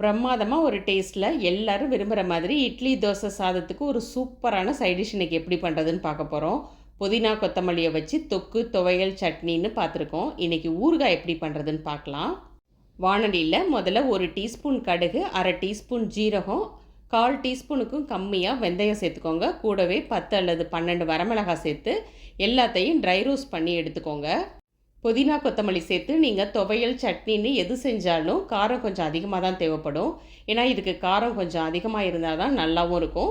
பிரமாதமாக ஒரு டேஸ்ட்டில் எல்லோரும் விரும்புகிற மாதிரி இட்லி தோசை சாதத்துக்கு ஒரு சூப்பரான சைட் டிஷ் இன்றைக்கி எப்படி பண்ணுறதுன்னு பார்க்க போகிறோம். புதினா கொத்தமல்லியை வச்சு தொக்கு துவையல் சட்னின்னு பார்த்துருக்கோம். இன்றைக்கி ஊறுகாய் எப்படி பண்ணுறதுன்னு பார்க்கலாம். வானலியில் முதல்ல 1 டீஸ்பூன் கடுகு, அரை டீஸ்பூன் ஜீரகம், 1/4 டீஸ்பூனுக்கும் கம்மியாக வெந்தயம் சேர்த்துக்கோங்க. கூடவே 10 அல்லது 12 வரமிளகாய் சேர்த்து எல்லாத்தையும் ட்ரை ரோஸ்ட் பண்ணி எடுத்துக்கோங்க. புதினா கொத்தமல்லி சேர்த்து நீங்கள் துவையல் சட்னின்னு எது செஞ்சாலும் காரம் கொஞ்சம் அதிகமாக தான் தேவைப்படும். ஏன்னா இதுக்கு காரம் கொஞ்சம் அதிகமாக இருந்தால் தான் நல்லாவும் இருக்கும்.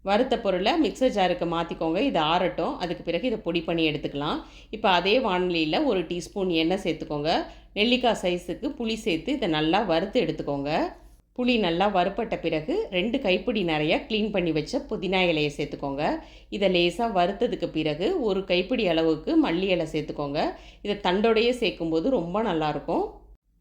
வறுத்த பொருளை மிக்சர் ஜாருக்கு மாற்றிக்கோங்க. இது ஆறட்டும். அதுக்கு பிறகு இதை பொடி பண்ணி எடுத்துக்கலாம். இப்போ அதே வானலியில் 1 டீஸ்பூன் எண்ணெய் சேர்த்துக்கோங்க. நெல்லிக்காய் சைஸுக்கு புளி சேர்த்து இதை நல்லா வறுத்து எடுத்துக்கோங்க. புளி நல்லா வறுப்பட்ட பிறகு 2 கைப்பிடி நிறைய க்ளீன் பண்ணி வச்ச புதினா இலையை சேர்த்துக்கோங்க. இதை லேசாக வறுத்ததுக்கு பிறகு 1 கைப்பிடி அளவுக்கு மல்லி இலை சேர்த்துக்கோங்க. இதை தண்டோடையே சேர்க்கும்போது ரொம்ப நல்லாயிருக்கும்.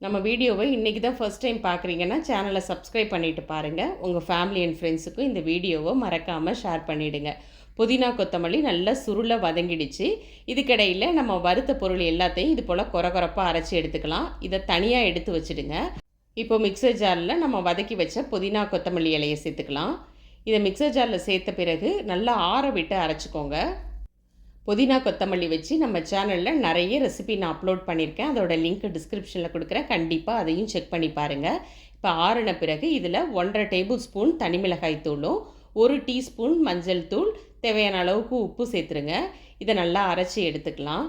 நம்ம வீடியோவை இன்றைக்கி தான் ஃபர்ஸ்ட் டைம் பார்க்குறீங்கன்னா சேனலை சப்ஸ்கிரைப் பண்ணிவிட்டு பாருங்கள். உங்கள் ஃபேமிலி அண்ட் ஃப்ரெண்ட்ஸுக்கும் இந்த வீடியோவை மறக்காமல் ஷேர் பண்ணிவிடுங்க. புதினா கொத்தமல்லி நல்லா சுருளை வதங்கிடுச்சு. இதுக்கிடையில் நம்ம வறுத்த பொருள் எல்லாத்தையும் இது போல் கொரகொரப்பாக அரைச்சி எடுத்துக்கலாம். இதை தனியாக எடுத்து வச்சுடுங்க. இப்போ மிக்சர் ஜாரில் நம்ம வதக்கி வச்ச புதினா கொத்தமல்லி இலையை சேர்த்துக்கலாம். இதை மிக்சர் ஜாரில் சேர்த்த பிறகு நல்லா ஆற விட்டு அரைச்சிக்கோங்க. புதினா கொத்தமல்லி வச்சு நம்ம சேனலில் நிறைய ரெசிபி நான் அப்லோட் பண்ணியிருக்கேன். அதோட லிங்க் டிஸ்கிரிப்ஷனில் கொடுக்குறேன். கண்டிப்பாக அதையும் செக் பண்ணி பாருங்கள். இப்போ ஆறின பிறகு இதில் 1.5 டேபிள் ஸ்பூன் தனி மிளகாய் தூளும் 1 டீஸ்பூன் மஞ்சள் தூள், தேவையான அளவுக்கு உப்பு சேர்த்துருங்க. இதை நல்லா அரைச்சி எடுத்துக்கலாம்.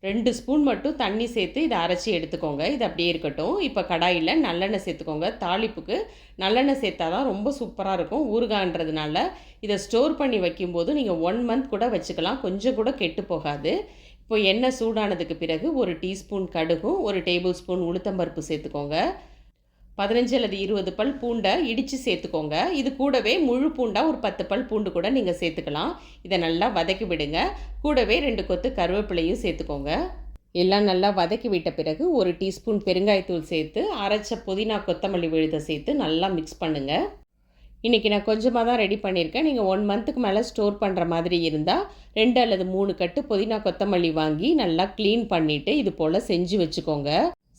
2 ஸ்பூன் மட்டும் தண்ணி சேர்த்து இதை அரைச்சி எடுத்துக்கோங்க. இது அப்படியே இருக்கட்டும். இப்போ கடாயில் நல்லெண்ணெய் சேர்த்துக்கோங்க. தாளிப்புக்கு நல்லெண்ணெய் சேர்த்தா தான் ரொம்ப சூப்பராக இருக்கும். ஊறுகான்றதுனால இதை ஸ்டோர் பண்ணி வைக்கும்போது நீங்கள் 1 மந்த் கூட வச்சுக்கலாம். கொஞ்சம் கூட கெட்டு போகாது. இப்போ எண்ணெய் சூடானதுக்கு பிறகு 1 டீஸ்பூன் கடுகும் 1 டேபிள் ஸ்பூன் உளுத்தம்பருப்பு சேர்த்துக்கோங்க. 15 அல்லது 20 பல் பூண்டை இடித்து சேர்த்துக்கோங்க. இது கூடவே முழு பூண்டாக ஒரு 10 பல் பூண்டு கூட நீங்கள் சேர்த்துக்கலாம். இதை நல்லா வதக்கி விடுங்க. கூடவே 2 கொத்து கருவேப்பிலையும் சேர்த்துக்கோங்க. எல்லாம் நல்லா வதக்கி விட்ட பிறகு 1 டீஸ்பூன் பெருங்காயத்தூள் சேர்த்து அரைச்ச புதினா கொத்தமல்லி விழுதை சேர்த்து நல்லா மிக்ஸ் பண்ணுங்கள். இன்றைக்கி நான் கொஞ்சமாக தான் ரெடி பண்ணியிருக்கேன். நீங்கள் 1 மந்த்துக்கு மேலே ஸ்டோர் பண்ணுற மாதிரி இருந்தால் 2 அல்லது 3 கட்டு புதினா கொத்தமல்லி வாங்கி நல்லா க்ளீன் பண்ணிவிட்டு இது போல் செஞ்சு வச்சுக்கோங்க.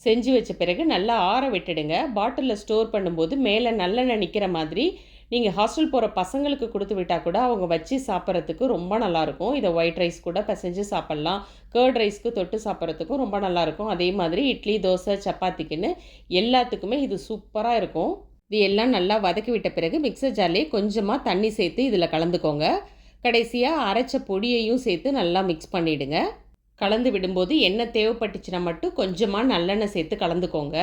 செஞ்சு வச்ச பிறகு நல்லா ஆற விட்டுடுங்க. பாட்டிலில் ஸ்டோர் பண்ணும்போது மேலே நல்லெண்ணெய் நிற்கிற மாதிரி நீங்கள் ஹாஸ்டல் போகிற பசங்களுக்கு கொடுத்து விட்டால் கூட அவங்க வச்சு சாப்பிட்றதுக்கு ரொம்ப நல்லாயிருக்கும். இதை ஒயிட் ரைஸ் கூட பிசைஞ்சு சாப்பிட்லாம். கர்ட் ரைஸ்க்கு தொட்டு சாப்பிட்றதுக்கும் ரொம்ப நல்லாயிருக்கும். அதே மாதிரி இட்லி தோசை சப்பாத்திக்குன்னு எல்லாத்துக்குமே இது சூப்பராக இருக்கும். இது எல்லாம் நல்லா வதக்கி விட்ட பிறகு மிக்சர் ஜார்லேயே கொஞ்சமாக தண்ணி சேர்த்து இதில் கலந்துக்கோங்க. கடைசியாக அரைச்ச பொடியையும் சேர்த்து நல்லா மிக்ஸ் பண்ணிவிடுங்க. கலந்து விடும்போது எண்ணெய் தேவைப்பட்டுச்சுன்னா மட்டும் கொஞ்சமாக நல்லெண்ணெய் சேர்த்து கலந்துக்கோங்க.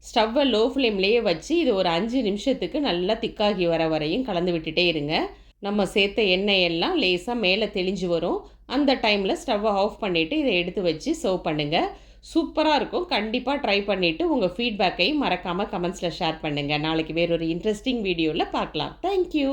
ஸ்டவ்வை லோ ஃப்ளேம்லேயே வச்சு இது ஒரு 5 நிமிஷத்துக்கு நல்லா திக்காகி வர வரையும் கலந்து விட்டுட்டே இருங்க. நம்ம சேர்த்த எண்ணெய் எல்லாம் லேசாக மேலே தெளிஞ்சு வரும். அந்த டைமில் ஸ்டவ்வை ஆஃப் பண்ணிவிட்டு இதை எடுத்து வச்சு சர்வ் பண்ணுங்கள். சூப்பராக இருக்கும். கண்டிப்பாக ட்ரை பண்ணிவிட்டு உங்கள் ஃபீட்பேக்கையும் மறக்காமல் கமெண்ட்ஸில் ஷேர் பண்ணுங்கள். நாளைக்கு வேறொரு இன்ட்ரெஸ்டிங் வீடியோவில் பார்க்கலாம். தேங்க்யூ.